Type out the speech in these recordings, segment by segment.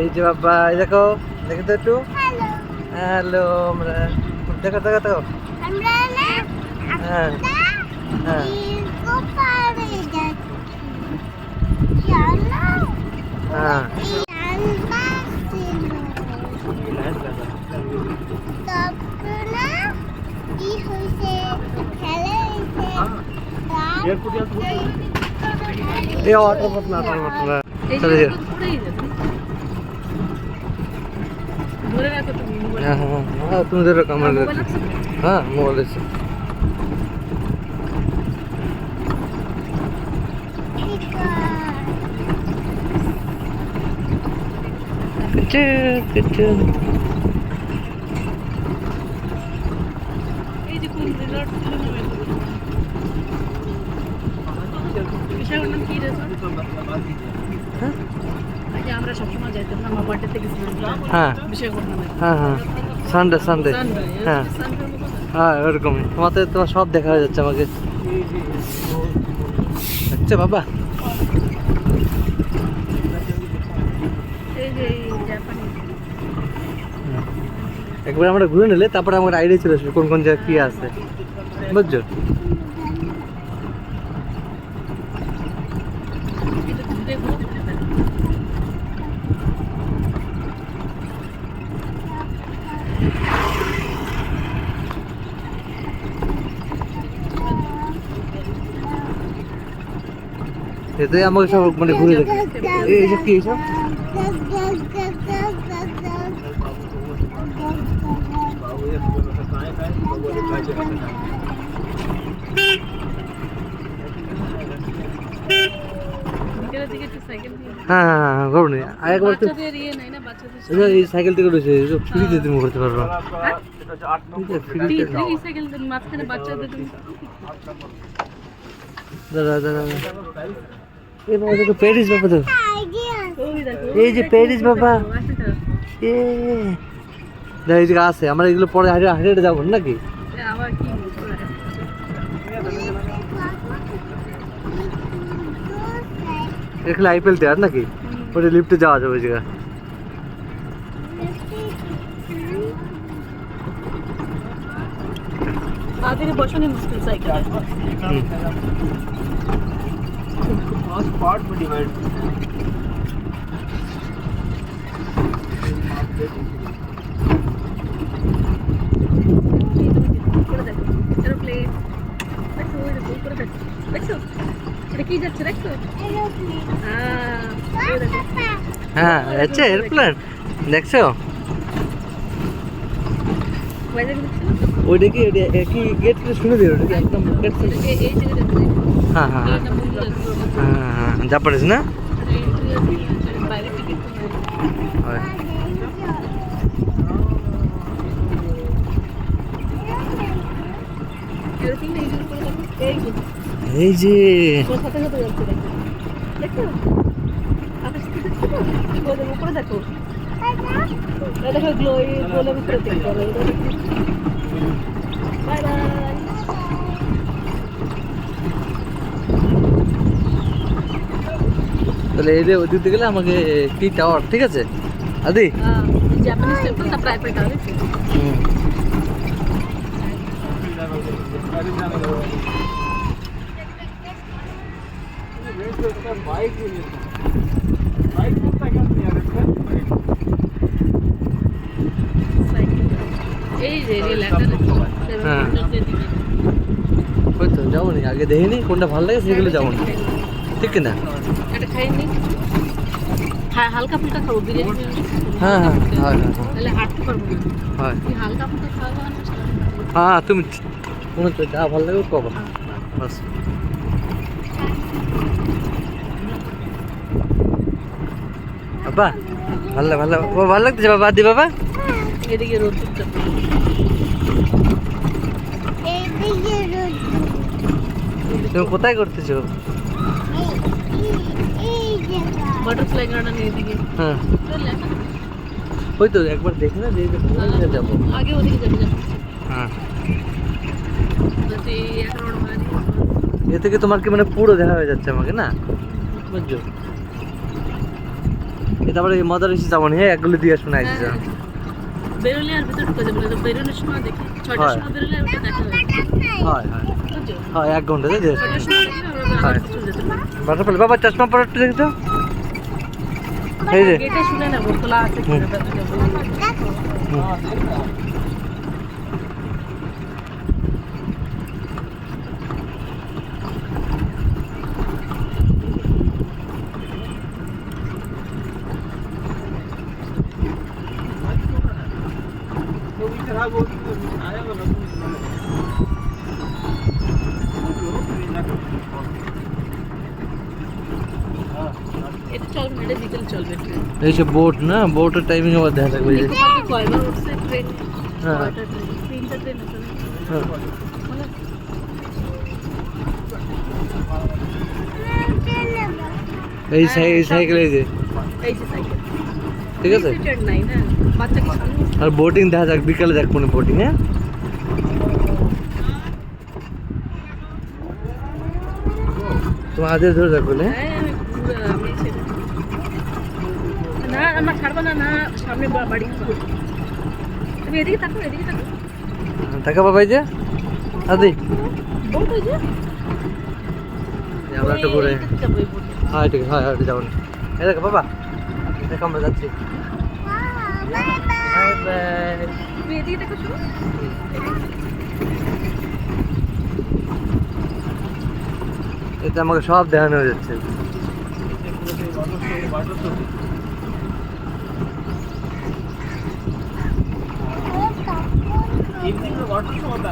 এই যে বাবা, এই দেখো, দেখো তো একটু। হ্যালো, আমরা দেখো দেখো দেখো। হ্যাঁ হ্যাঁ হ্যাঁ। এই অটো মত না, অটো মত না। চলে যাও। হ্যাঁ হ্যাঁ হ্যাঁ, তুমি ধরো কামাল। হ্যাঁ, মোবাইল আছে। আমরা সবসময় যাইতাম না, আমার বার্থডেতে গেছিলাম। হ্যাঁ হ্যাঁ হ্যাঁ, সানডে সানডে। হ্যাঁ হ্যাঁ, ওরকমই। তোমার সব দেখা হয়ে যাচ্ছে আমাকে। আচ্ছা বাবা, একবার আমরা ঘুরে নিলে তারপরে আমার আইডিয়া চলে আসবে কোন কোন জায়গায় কি আছে, বুঝছো? এতে আমাকে সব মানে ঘুরে দেখে। এইসব কি, এইসব হ্যাঁ হ্যাঁ হ্যাঁ, করবো নি আরেকবার তো। এই সাইকেল থেকে রয়েছে, ফ্রিতে তুমি করতে পারবো। দাদা দাদা, এই বাবা দেখো, প্যারিস বাবা তো। এই যে প্যারিস বাবা, এ দেখ এই জায়গা আছে। আমরা এগুলো পরে হাঁটে হাঁটে যাবো নাকি? এখানে আইপিএল দেওয়ার নাকি? ওটা লিফটে যাওয়া যাবে ওই জায়গা। বসানি মুশকিল সাইকেল। पार्ट में डिवाइड হ্যাঁ, আচ্ছা এরপ্লেন দেখছো? ওইটা কি কি গেট থেকে শুনে দিও? ওটা কি একদম গেট থেকে? হ্যাঁ হ্যাঁ হ্যাঁ হ্যাঁ, জাপানিজ না? এই যে তাহলে এই যে ওই দিতে গেলে আমাকে কি টাওয়ার, ঠিক আছে আদি? জাপানিজ টেম্পল না প্রাইভেট আছে। এই যে লেখা আছে। হ্যাঁ, ওই তো যাবো নি, আগে দেখিনি কোনটা ভালো লাগে সেগুলো যাবো না, ঠিক না? এটা খাইনি, হালকা ফুলকা খাবো বিরিয়ানি। হ্যাঁ হ্যাঁ হ্যাঁ হ্যাঁ তাহলে হাঁটতে পারবো না। হ্যাঁ হালকা ফুলকা খাওয়া হ্যাঁ, তুমি কোনো তো যা ভালো লাগে কবা বাস। বাবা ভালো ভালো, ও ভালো লাগতেছে বাবা। দি বাবা এদিকে রোদ উঠছে। তুমি কোথায় করতেছো? বাটারফ্লাই গার্ডেন এদিকে। হ্যাঁ, ওই তো একবার দেখে না, দিয়ে যাবো আগে ওদিকে যাবো। হ্যাঁ, এ থেকে তোমার কি মানে পুরো দেখা হয়ে যাচ্ছে আমাকে না, বুঝছো? তারপরে মজার এসে যাবো হ্যাঁ একগুলো দিয়ে আসবো না এসে যাবো। বেরোলে আর ভিতরে ঢুকে যাবো, তো বেরোনোর সময় দেখি 6টার সময় বেরোলে আর ওটা দেখা হবে, হয় হয় বুঝছো? হয় 1 ঘন্টা তাই তো? 6টার সময় দেখলে আমরা হয়। চলে যেতে পারি। বাটারফ্লাই বাবা চশমা পরাটা দেখছো এই যে গেটে শুনে না খোলা আছে কি না ব্যাপারটা এটা চলবে, এটা বিকেল চলবে ট্রেন। এই যে বোট না বোটের টাইমিং আবার দেখা থাকবে এই যে তোমাকে কয়বার উঠছে ট্রেন? হ্যাঁ। কয়টা ট্রেন? 3টা ট্রেন আছে না? হ্যাঁ। মানে এই সাইকেল এই যে এই যে সাইকেল, ঠিক আছে সিটেড নাই না, বাচ্চা কি সামনে বসে? আর বোটিং দেখা যাক বিকালে দেখ কোন বোটিং হ্যাঁ তোমার আজ ধরে যাক বলে হ্যাঁ, আমি ছেড়ে দিই। না আমার ছাড়বা না, না সামনে বাড়ি, তুমি এদিকে থাকো, এদিকে থাকো। টাকা বাবা এই যে আদি বোট ওই যে আমরা একটু ঘুরে এইদিকে যাবো, এই বোটে। হ্যাঁ ঠিক আছে হ্যাঁ হ্যাঁ যাবো এই দেখো বাবা দেখো আমরা যাচ্ছি বাই বাই তুমি এদিকে দেখো, শুনো এটা আমাকে সব দেখানো হয়ে যাচ্ছে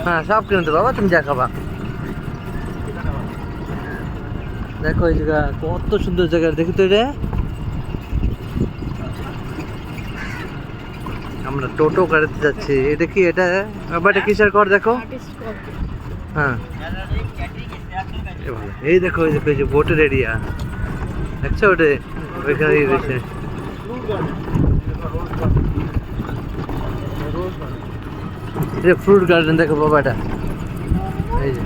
হ্যাঁ সব কিনে তো বাবা তুমি যা খাবা দেখো এই জায়গা কত সুন্দর জায়গা দেখি তো এটা আমরা টোটো গাড়িতে যাচ্ছি এটা কি এটা বাবা এটা কিসের কর দেখো আর্টিস্ট কল। হ্যাঁ এই দেখো এই দেখো এই যে বোটের এরিয়া দেখছো ওটা ওইখানে রয়েছে ফ্রুট গার্ডেন দেখো বাবা এটা এই যে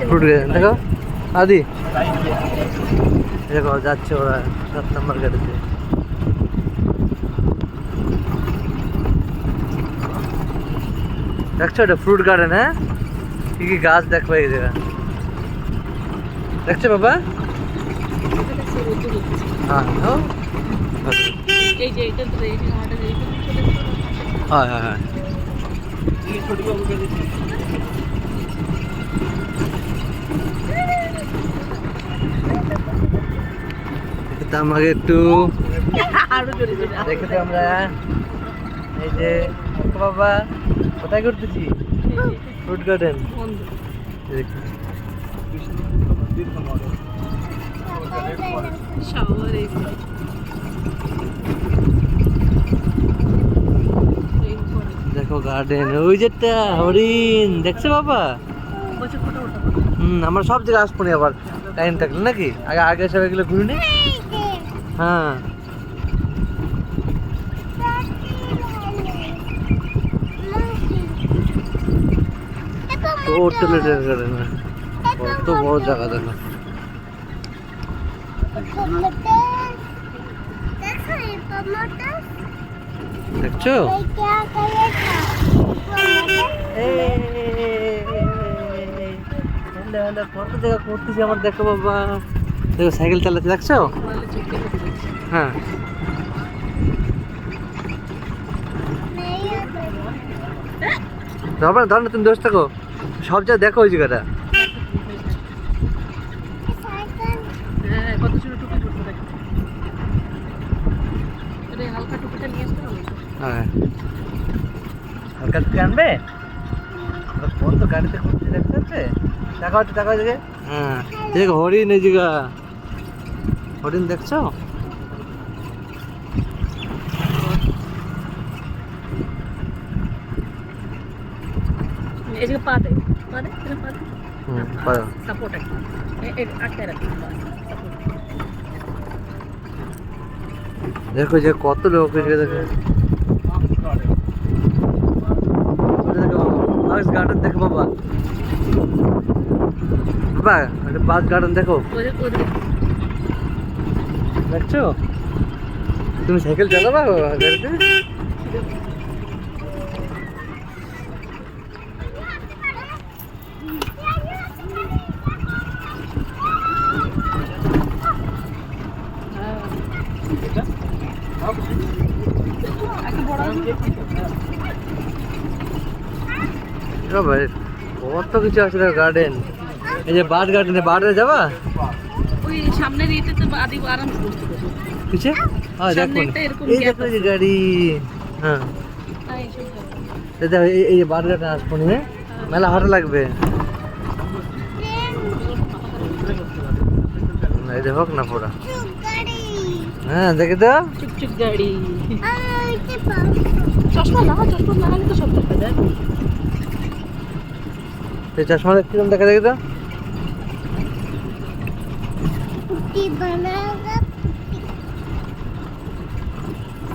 ফ্রুট গার্ডেন দেখো আদি দেখো যাচ্ছে ওরা 7 নম্বর গাড়িতে দেখছো এটা ফ্রুট গার্ডেন হ্যাঁ কি কি গাছ দেখবে এই জায়গা দেখছো বাবা হ্যাঁ হ্যাঁ এই যে এটা তো এই যে হাঁটা যায়, এটা চলে যাবে। হ্যাঁ হ্যাঁ হ্যাঁ তো আমাকে একটু আরো জোরে জোরে দেখে তো আমরা এই যে বাবা কোথায় করতেছি ফ্রুট গার্ডেন বন্ধ। শাওয়ার এই যে। ট্রেন করে। দেখো গার্ডেন ওই যেটা হরিণ দেখছো বাবা বসে ফটো ওঠা। আমরা সব জায়গায় আসবো না আবার টাইম থাকলে নাকি আগে আগে সব এগুলো ঘুরে নি হ্যাঁ টোটাল গার্ডেন কত বড় জায়গা দেখো দেখছো কত জায়গা করতেছি আমার দেখো বাবা দেখো সাইকেল চালাতে দেখছো বলে চুক্তি করে দিচ্ছি। হ্যাঁ ধরো ধরো না তুমি দোষ থাকো সব জায়গা দেখো ওই জায়গাটা হ্যাঁ, কত ছোট টুপি পরতে দেখো। আরে হালকা টুপিটা নিয়ে আসতে হবে। হ্যাঁ হালকা টুকি আনবে ফোন তো গাড়িতে করতে দেখতে হচ্ছে টাকা হচ্ছে হ্যাঁ দেখ হরিণ এই জায়গা হরিণ দেখছো এই যে পা দে, পা দে, এখানে পা দে। পারো সাপোর্ট একটা আটকায় রাখি, সাপোর্ট। দেখো যে কত লোক এই জায়গা দেখো গার্ডেন দেখো বাবা বাবা একটা বাস গার্ডেন দেখো ওদের দেখছো তুমি সাইকেল চালাবা গাড়িতে? ভাই কত কিছু আছে গার্ডেন। এই যে বার্ড গার্ডেনে বার্ডে যাবা? ওই সামনের ইটেতে আদি আরাম করতে পারবো। কিছে? হ্যাঁ দেখো এই দেখো এই গাড়ি। হ্যাঁ এই যে বার্ড গার্ডেন আসবো নিয়ে মেলা ভালো লাগবে। এই দেখো না পুরা। হ্যাঁ দেখে তো চুপচুপ গাড়ি। চশমা লাগালে তো সব দেখা যায়। এই চশমা কিরকম দেখা দেখি তো?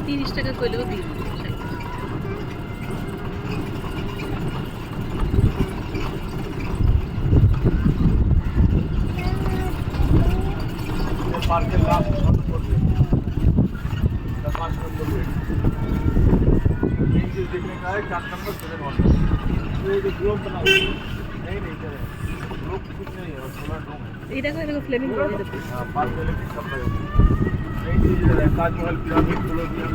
30 টাকা কইলেও দিই। पार्किंग का फोटो करते हैं 5 नंबर पे मेन चीज देखने का है 4 नंबर 7 नंबर ये जो ग्लोब बना हुआ है नहीं चले ग्लोब कुछ नहीं है सोलर डोम है ये देखो फ्लेमिंग हो रही है। हां पार्क इलेक्ट्रिक सब लगे मेन चीज है ताजमहल पिरामिड कोलोनियम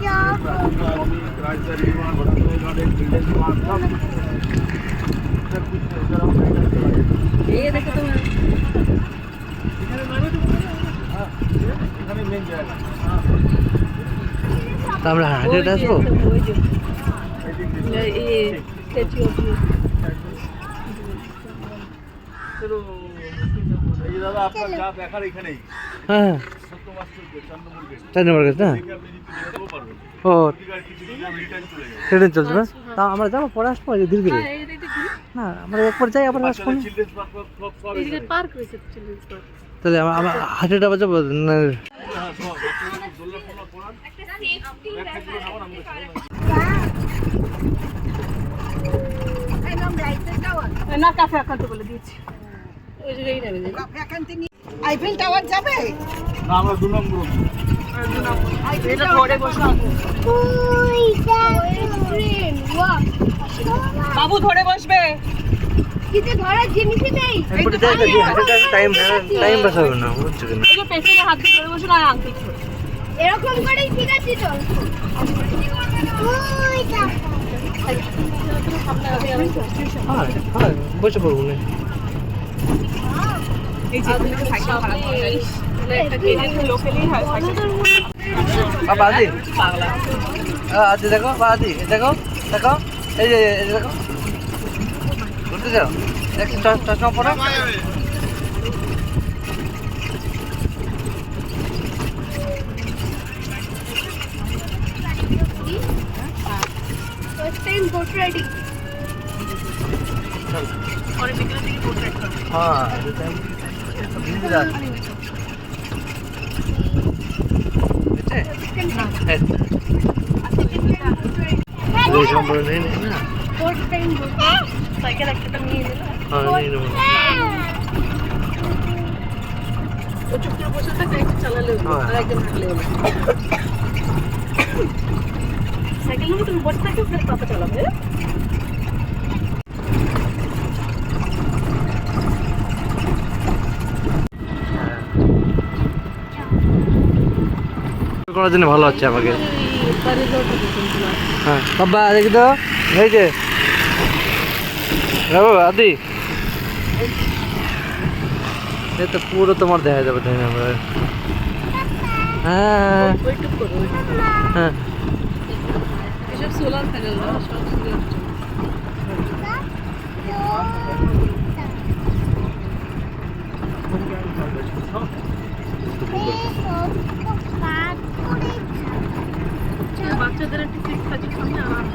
राजधानी निर्माण बड़ा गार्डन बिल्डिंग पार्क सब कुछ इधर हम ये देखो तो এখানে মেন জায়গা তা আমরা হাটে আসবো। চলো এই যে দাদা আপনার যা দেখার এখানেই হ্যাঁ সত্য বাস্তব 4 নম্বর গেট 4 নম্বর গেট না? দেখে আপনি যদি যেতেও পারবেন ও গাড়ি কিছু রিটার্ন চলে যাবে ট্রেন চলছে না? তা আমরা যাবো পরে আসবো ধীরে ধীরে। না আমরা একবার যাই আবার আসবো না। চিলড্রেন্স পার্ক সব এদিকে পার্ক রয়েছে চিলড্রেন্স পার্ক। তাহলে আমরা হাটেটা বাজাবো না? হ্যাঁ সব দোলনা ফোলা পড়ান একটা সেফটি রাখা না কাফে আকাতে বলে দিয়েছি। ওই যে এই নেবে আইফেল টাওয়ার যাবে? না আমরা 2 নম্বর এটা ধরে বসো। বাবু ধরে বসবে। কিতে ধরার জিনিসই নেই। একবার যাই দেখি হাটেটা টাইম পাস হবে না বুঝছো কি না? এই যে পেছনে হাত দিয়ে ধরে বসো না আংটি ধরে। এরকম করেই ঠিক আছে চল। ওই দেখো। হ্যাঁ হ্যাঁ বসে পড়বো না। এই যে সাইকেল ভাড়া করে একটা কেজি লোকালি হয় সাইকেল। বাবা আদি পাগলা। আদি দেখো বাবা আদি দেখো দেখো এই যে দেখো ঘুরতে যাও এক চশমা পড়ো। First time boat riding. পরে বিকেলের দিকে বোট রাইড করব। হ্যাঁ এই সম্পর্ক নেই না? Boat time boat. সাইকেল একটা নিয়ে নিল। হ্যাঁ নিয়ে নেবো। ও চুপচাপ বসে থাকে একটু চালালে আর একদম হাঁটলে হলো। সাইকেল নিয়ে তুমি বসে থাকো ফের পাপা চালাবে। করার জন্য ভালো হচ্ছে আমাকে। হ্যাঁ বাবা দেখি তো এই যে বাবু আদি এ তো পুরো তোমার দেখা যাবে তাই না আমরা? হ্যাঁ ওইটুক করো। হ্যাঁ এসব সোলার প্যানেল না সব সোলার। বাচ্চাদের একটু ঠিক থাকে সামনে আরাম।